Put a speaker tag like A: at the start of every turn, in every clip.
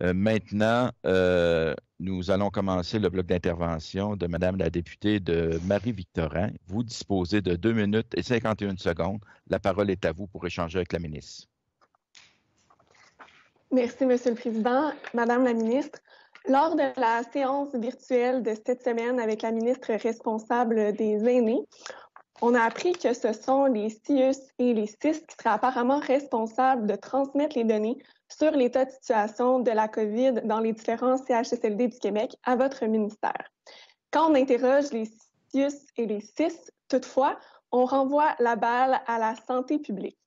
A: Maintenant, nous allons commencer le bloc d'intervention de Madame la députée de Marie-Victorin. Vous disposez de 2 minutes et 51 secondes. La parole est à vous pour échanger avec la ministre.
B: Merci, Monsieur le Président. Madame la ministre, lors de la séance virtuelle de cette semaine avec la ministre responsable des aînés, on a appris que ce sont les CIUS et les CIS qui seraient apparemment responsables de transmettre les données sur l'état de situation de la COVID dans les différents CHSLD du Québec à votre ministère. Quand on interroge les CIUS et les CIS, toutefois, on renvoie la balle à la santé publique.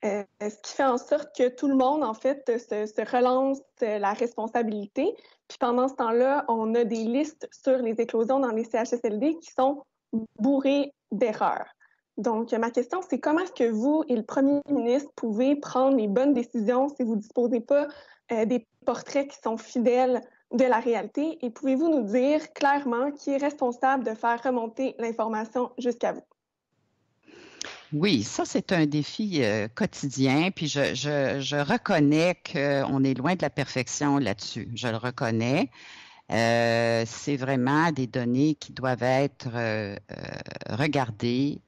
B: Ce qui fait en sorte que tout le monde, en fait, se relance la responsabilité. Puis pendant ce temps-là, on a des listes sur les éclosions dans les CHSLD qui sont bourrées d'erreurs. Donc, ma question, c'est comment est-ce que vous et le premier ministre pouvez prendre les bonnes décisions si vous ne disposez pas des portraits qui sont fidèles de la réalité? Et pouvez-vous nous dire clairement qui est responsable de faire remonter l'information jusqu'à vous?
C: Oui, ça, c'est un défi quotidien. Puis je reconnais qu'on est loin de la perfection là-dessus. Je le reconnais. C'est vraiment des données qui doivent être regardées,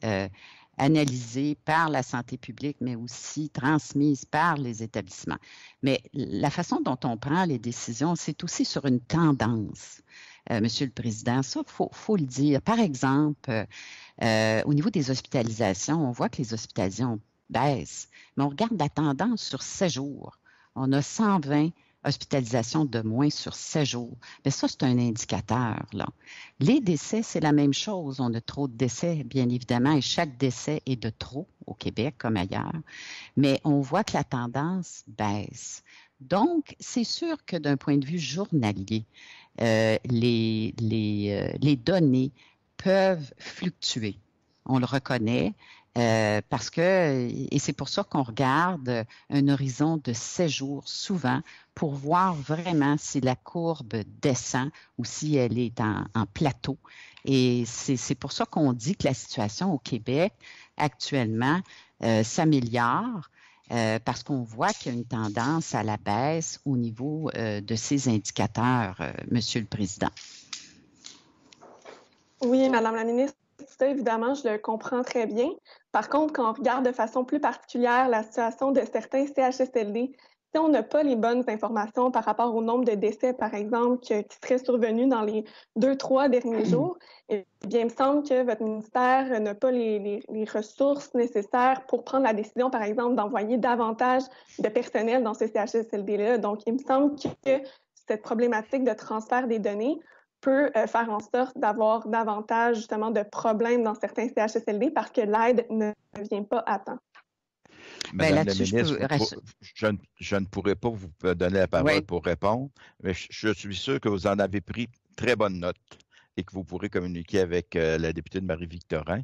C: analysées par la santé publique, mais aussi transmises par les établissements. Mais la façon dont on prend les décisions, c'est aussi sur une tendance. Monsieur le Président, ça, faut le dire. Par exemple, au niveau des hospitalisations, on voit que les hospitalisations baissent, mais on regarde la tendance sur 7 jours. On a 120 hospitalisations de moins sur 7 jours. Mais ça, c'est un indicateur, là. Les décès, c'est la même chose. On a trop de décès, bien évidemment, et chaque décès est de trop au Québec comme ailleurs. Mais on voit que la tendance baisse. Donc, c'est sûr que d'un point de vue journalier, les données peuvent fluctuer. On le reconnaît parce que, et c'est pour ça qu'on regarde un horizon de 7 jours souvent pour voir vraiment si la courbe descend ou si elle est en plateau. Et c'est pour ça qu'on dit que la situation au Québec actuellement s'améliore. Parce qu'on voit qu'il y a une tendance à la baisse au niveau de ces indicateurs, Monsieur le Président.
B: Oui, Madame la ministre, ça, évidemment, je le comprends très bien. Par contre, quand on regarde de façon plus particulière la situation de certains CHSLD, si on n'a pas les bonnes informations par rapport au nombre de décès, par exemple, qui seraient survenus dans les 2-3 derniers jours, eh bien, il me semble que votre ministère n'a pas les ressources nécessaires pour prendre la décision, par exemple, d'envoyer davantage de personnel dans ce CHSLD-là. Donc, il me semble que cette problématique de transfert des données peut faire en sorte d'avoir davantage, justement, de problèmes dans certains CHSLD parce que l'aide ne vient pas à temps.
A: Madame la ministre, je ne pourrais pas vous donner la parole pour répondre, mais je suis sûr que vous en avez pris très bonne note et que vous pourrez communiquer avec la députée de Marie-Victorin.